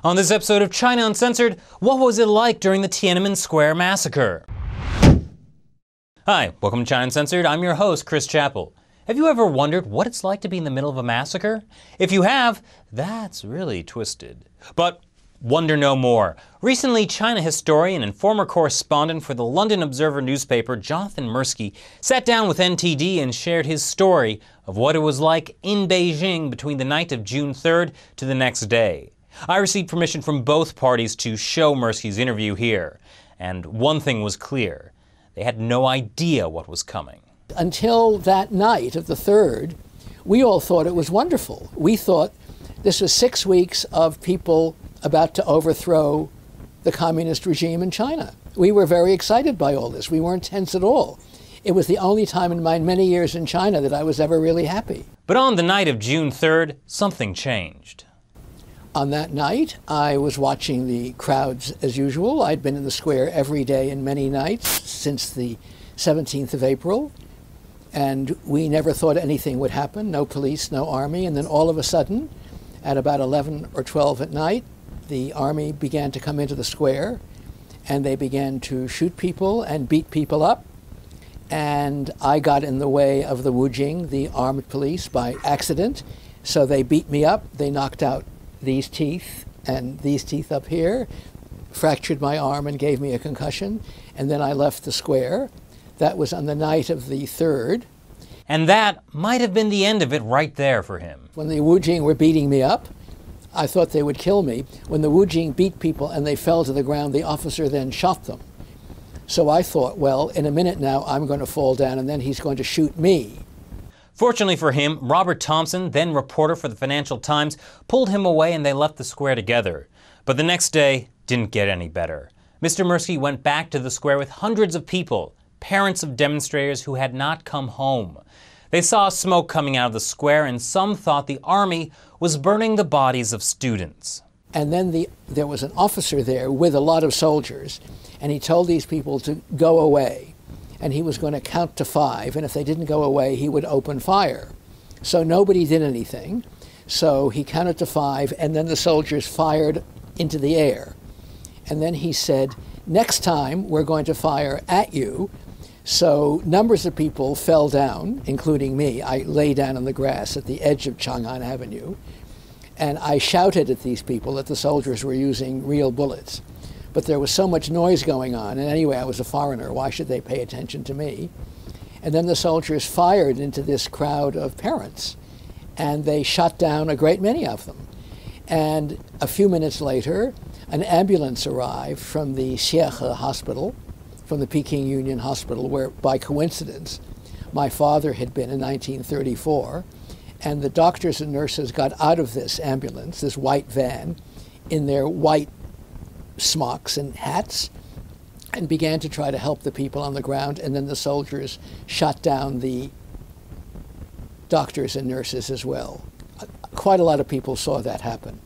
On this episode of China Uncensored, what was it like during the Tiananmen Square massacre? Hi, welcome to China Uncensored. I'm your host, Chris Chappell. Have you ever wondered what it's like to be in the middle of a massacre? If you have, that's really twisted. But wonder no more. Recently, China historian and former correspondent for the London Observer newspaper, Jonathan Mirsky, sat down with NTD and shared his story of what it was like in Beijing between the night of June 3rd to the next day. I received permission from both parties to show Mirsky's interview here, and one thing was clear. They had no idea what was coming. Until that night of the 3rd, we all thought it was wonderful. We thought this was 6 weeks of people about to overthrow the communist regime in China. We were very excited by all this. We weren't tense at all. It was the only time in my many years in China that I was ever really happy. But on the night of June 3rd, something changed. On that night, I was watching the crowds as usual. I'd been in the square every day and many nights since the 17th of April, and we never thought anything would happen, no police, no army, and then all of a sudden, at about 11 or 12 at night, the army began to come into the square, and they began to shoot people and beat people up, and I got in the way of the Wujing, the armed police, by accident, so they beat me up, they knocked out these teeth and these teeth up here, fractured my arm and gave me a concussion, and then I left the square. That was on the night of the 3rd. And that might have been the end of it right there for him. When the Wujing were beating me up, I thought they would kill me. When the Wujing beat people and they fell to the ground, the officer then shot them. So I thought, well, in a minute now I'm going to fall down and then he's going to shoot me. Fortunately for him, Robert Thompson, then reporter for the Financial Times, pulled him away and they left the square together. But the next day didn't get any better. Mr. Mirsky went back to the square with hundreds of people, parents of demonstrators who had not come home. They saw smoke coming out of the square and some thought the army was burning the bodies of students. And then there was an officer there with a lot of soldiers, and he told these people to go away. And he was going to count to 5, and if they didn't go away, he would open fire. So nobody did anything. So he counted to 5, and then the soldiers fired into the air. And then he said, next time we're going to fire at you. So numbers of people fell down, including me. I lay down on the grass at the edge of Chang'an Avenue, and I shouted at these people that the soldiers were using real bullets. But there was so much noise going on, and anyway, I was a foreigner. Why should they pay attention to me? And then the soldiers fired into this crowd of parents, and they shot down a great many of them. And a few minutes later, an ambulance arrived from the Xiehe hospital, from the Peking Union Hospital, where, by coincidence, my father had been in 1934, and the doctors and nurses got out of this ambulance, this white van, in their white smocks and hats, and began to try to help the people on the ground, and then the soldiers shot down the doctors and nurses as well. Quite a lot of people saw that happen.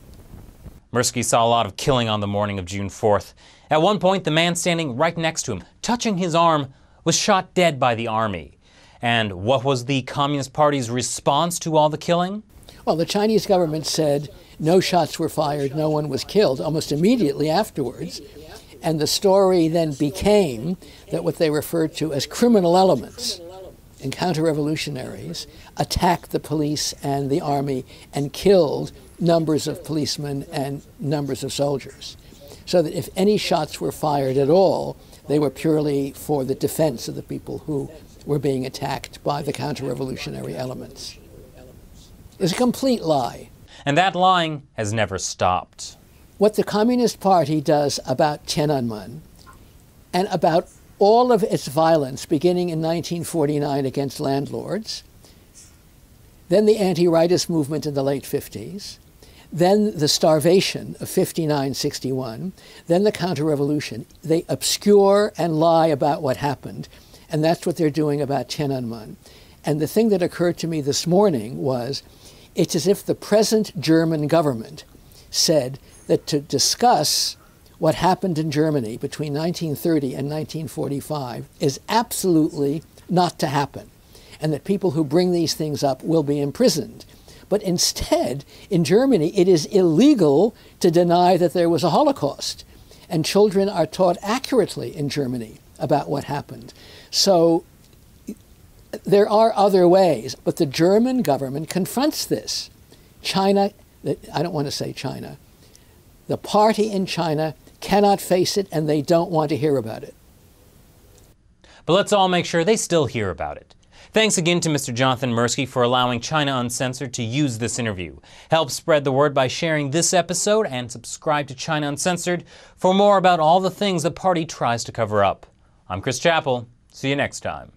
Mirsky saw a lot of killing on the morning of June 4th. At one point, the man standing right next to him, touching his arm, was shot dead by the army. And what was the Communist Party's response to all the killing? Well, the Chinese government said no shots were fired, no one was killed, almost immediately afterwards. And the story then became that what they referred to as criminal elements and counter-revolutionaries attacked the police and the army and killed numbers of policemen and numbers of soldiers. So that if any shots were fired at all, they were purely for the defense of the people who were being attacked by the counter-revolutionary elements. It's a complete lie. And that lying has never stopped. What the Communist Party does about Tiananmen and about all of its violence beginning in 1949 against landlords, then the anti-rightist movement in the late 50s, then the starvation of 59-61, then the counter-revolution, they obscure and lie about what happened, and that's what they're doing about Tiananmen. And the thing that occurred to me this morning was, it's as if the present German government said that to discuss what happened in Germany between 1930 and 1945 is absolutely not to happen, and that people who bring these things up will be imprisoned. But instead, in Germany, it is illegal to deny that there was a Holocaust. And children are taught accurately in Germany about what happened. So there are other ways, but the German government confronts this. China, I don't want to say China, the party in China cannot face it and they don't want to hear about it. But let's all make sure they still hear about it. Thanks again to Mr. Jonathan Mirsky for allowing China Uncensored to use this interview. Help spread the word by sharing this episode and subscribe to China Uncensored for more about all the things the party tries to cover up. I'm Chris Chappell. See you next time.